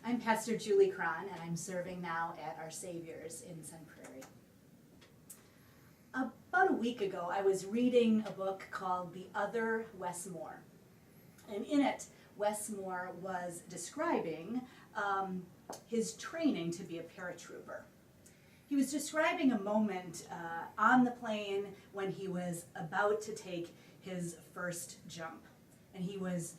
I'm Pastor Julie Krahn, and I'm serving now at Our Savior's in Sun Prairie. About a week ago, I was reading a book called The Other Wes Moore. And in it, Wes Moore was describing his training to be a paratrooper. He was describing a moment on the plane when he was about to take his first jump. And he was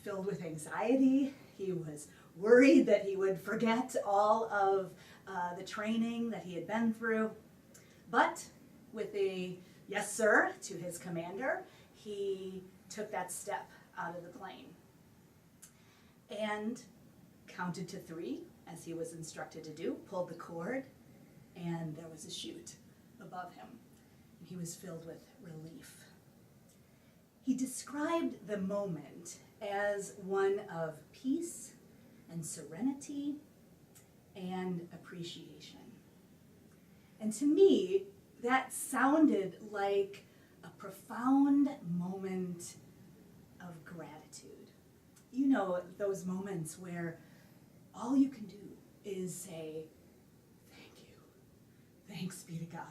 filled with anxiety. He was worried that he would forget all of the training that he had been through. But with a yes sir to his commander, he took that step out of the plane and counted to 3 as he was instructed to do, pulled the cord, and there was a chute above him, and he was filled with relief. He described the moment as one of peace and serenity and appreciation. And to me, that sounded like a profound moment of gratitude. You know, those moments where all you can do is say, thank you, thanks be to God.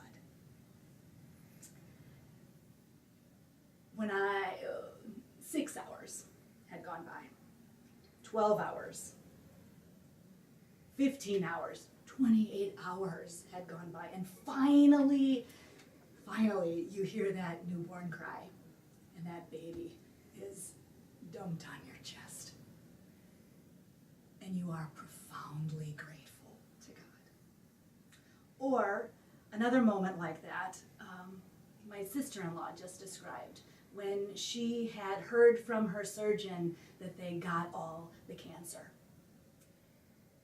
When 6 hours had gone by, 12 hours, 15 hours, 28 hours had gone by, and finally, you hear that newborn cry, and that baby is dumped on your chest. And you are profoundly grateful to God. Or another moment like that, my sister-in-law just described when she had heard from her surgeon that they got all the cancer.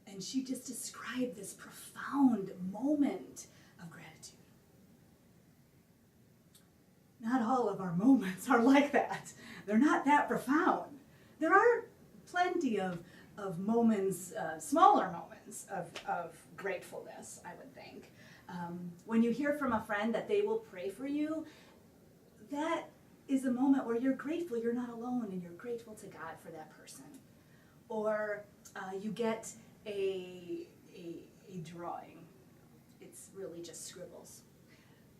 And she just described this profound moment of gratitude. Not all of our moments are like that. They're not that profound. There are plenty of moments, smaller moments of gratefulness, I would think. When you hear from a friend that they will pray for you, that is a moment where you're grateful you're not alone and you're grateful to God for that person. Or you get a drawing. It's really just scribbles.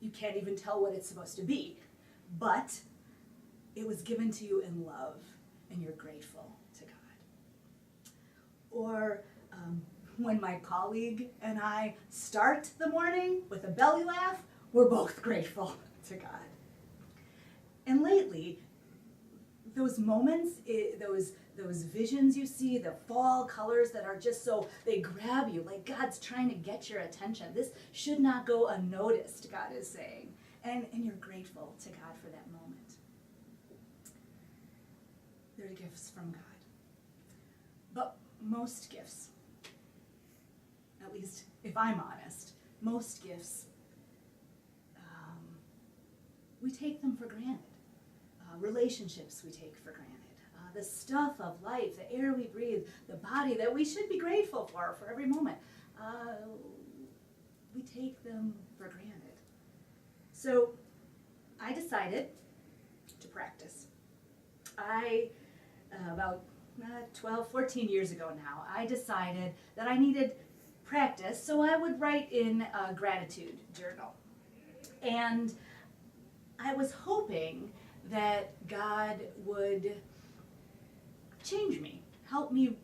You can't even tell what it's supposed to be, but it was given to you in love and you're grateful to God. Or when my colleague and I start the morning with a belly laugh, we're both grateful to God. And lately, those moments, those visions you see, the fall colors that are just so, they grab you, like God's trying to get your attention. This should not go unnoticed, God is saying. And you're grateful to God for that moment. They're gifts from God. But most gifts, at least if I'm honest, most gifts, we take them for granted. Relationships we take for granted. The stuff of life, the air we breathe, the body that we should be grateful for every moment. We take them for granted. So I decided to practice. About 14 years ago now, I decided that I needed practice, so I would write in a gratitude journal. And I was hoping that God would change me, help me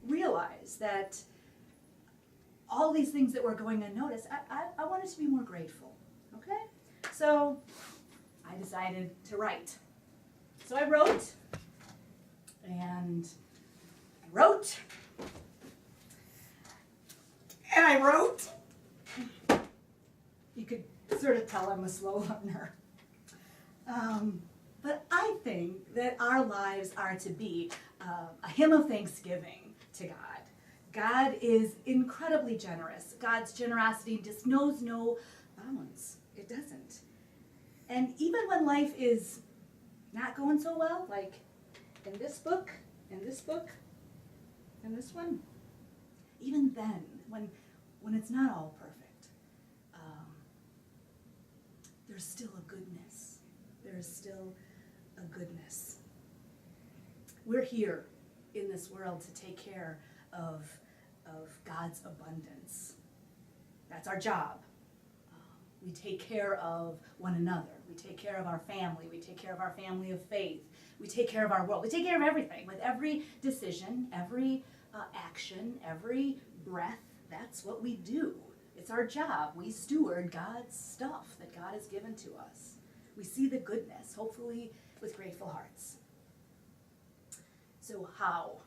realize that all these things that were going unnoticed, I wanted to be more grateful, okay? So I decided to write. So I wrote, and I wrote, and I wrote. You could sort of tell I'm a slow learner. But I think that our lives are to be a hymn of thanksgiving to God. God is incredibly generous. God's generosity just knows no bounds. It doesn't. And even when life is not going so well, like in this book, and this book, and this one, even then, when it's not all perfect, there's still a goodness. There is still a goodness. We're here in this world to take care of God's abundance. That's our job. We take care of one another. We take care of our family. We take care of our family of faith. We take care of our world. We take care of everything. With every decision, every action, every breath, that's what we do. It's our job. We steward God's stuff that God has given to us. We see the goodness, hopefully with grateful hearts. So how?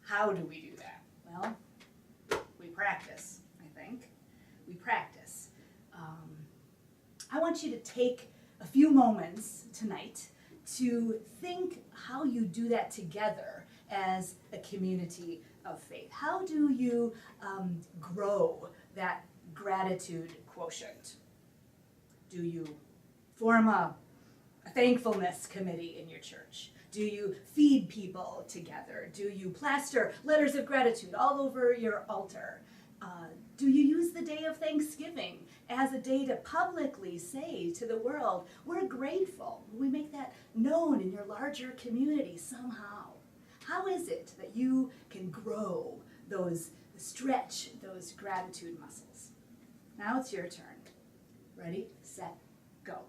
How do we do that? Well, we practice, I think. We practice. I want you to take a few moments tonight to think how you do that together as a community of faith. How do you grow that gratitude quotient? Do you form a thankfulness committee in your church? Do you feed people together? Do you plaster letters of gratitude all over your altar? Do you use the day of Thanksgiving as a day to publicly say to the world, we're grateful? We make that known in your larger community somehow. How is it that you can grow stretch those gratitude muscles? Now it's your turn. Ready, set, go.